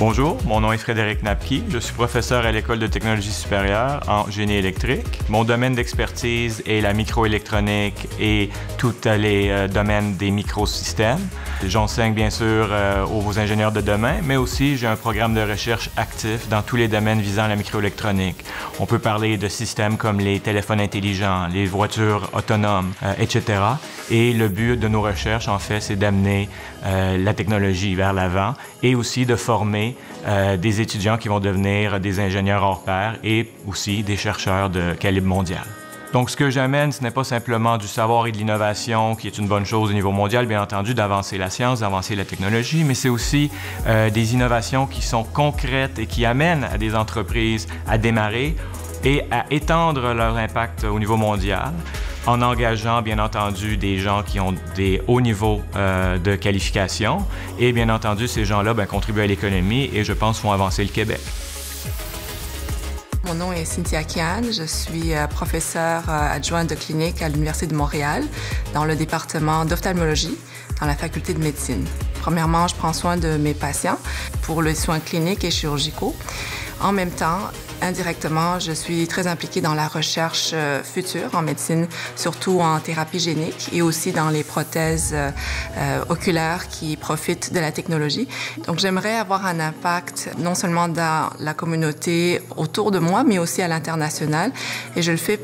Bonjour, mon nom est Frédéric Napki. Je suis professeur à l'École de technologie supérieure en génie électrique. Mon domaine d'expertise est la microélectronique et tous les domaines des microsystèmes. J'enseigne bien sûr aux ingénieurs de demain, mais aussi j'ai un programme de recherche actif dans tous les domaines visant la microélectronique. On peut parler de systèmes comme les téléphones intelligents, les voitures autonomes, etc. Et le but de nos recherches, en fait, c'est d'amener la technologie vers l'avant et aussi de former des étudiants qui vont devenir des ingénieurs hors pair et aussi des chercheurs de calibre mondial. Donc, ce que j'amène, ce n'est pas simplement du savoir et de l'innovation, qui est une bonne chose au niveau mondial, bien entendu, d'avancer la science, d'avancer la technologie, mais c'est aussi des innovations qui sont concrètes et qui amènent à des entreprises à démarrer et à étendre leur impact au niveau mondial, en engageant, bien entendu, des gens qui ont des hauts niveaux de qualification. Et bien entendu, ces gens-là contribuent à l'économie et, je pense, font avancer le Québec. Mon nom est Cynthia Kian. Je suis professeure adjointe de clinique à l'Université de Montréal dans le département d'ophtalmologie dans la faculté de médecine. Premièrement, je prends soin de mes patients pour les soins cliniques et chirurgicaux. En même temps, indirectement, je suis très impliquée dans la recherche future en médecine, surtout en thérapie génique et aussi dans les prothèses oculaires qui profitent de la technologie. Donc, j'aimerais avoir un impact non seulement dans la communauté autour de moi, mais aussi à l'international. Et je le fais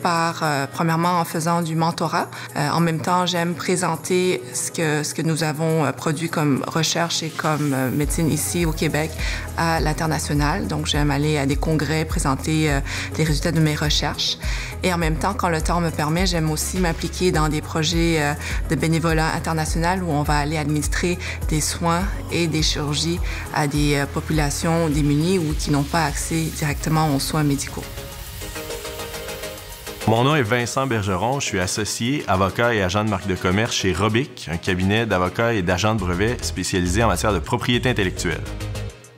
premièrement, en faisant du mentorat. En même temps, j'aime présenter ce que nous avons produit comme recherche et comme médecine ici au Québec à l'international. Donc, j'aime aller à des congrès, présenter les résultats de mes recherches. Et en même temps, quand le temps me permet, j'aime aussi m'impliquer dans des projets de bénévolat international où on va aller administrer des soins et des chirurgies à des populations démunies ou qui n'ont pas accès directement aux soins médicaux. Mon nom est Vincent Bergeron, je suis associé, avocat et agent de marque de commerce chez Robic, un cabinet d'avocats et d'agents de brevets spécialisé en matière de propriété intellectuelle.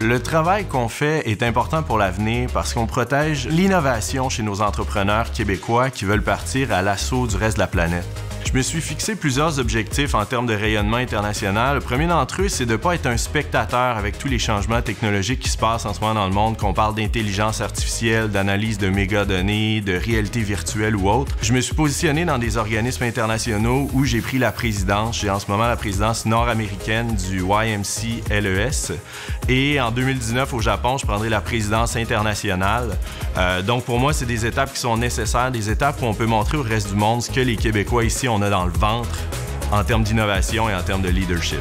Le travail qu'on fait est important pour l'avenir parce qu'on protège l'innovation chez nos entrepreneurs québécois qui veulent partir à l'assaut du reste de la planète. Je me suis fixé plusieurs objectifs en termes de rayonnement international. Le premier d'entre eux, c'est de ne pas être un spectateur avec tous les changements technologiques qui se passent en ce moment dans le monde, qu'on parle d'intelligence artificielle, d'analyse de mégadonnées, de réalité virtuelle ou autre. Je me suis positionné dans des organismes internationaux où j'ai pris la présidence. J'ai en ce moment la présidence nord-américaine du YMCLES. Et en 2019, au Japon, je prendrai la présidence internationale. Donc pour moi, c'est des étapes qui sont nécessaires, des étapes où on peut montrer au reste du monde ce que les Québécois ici on a dans le ventre en termes d'innovation et en termes de leadership.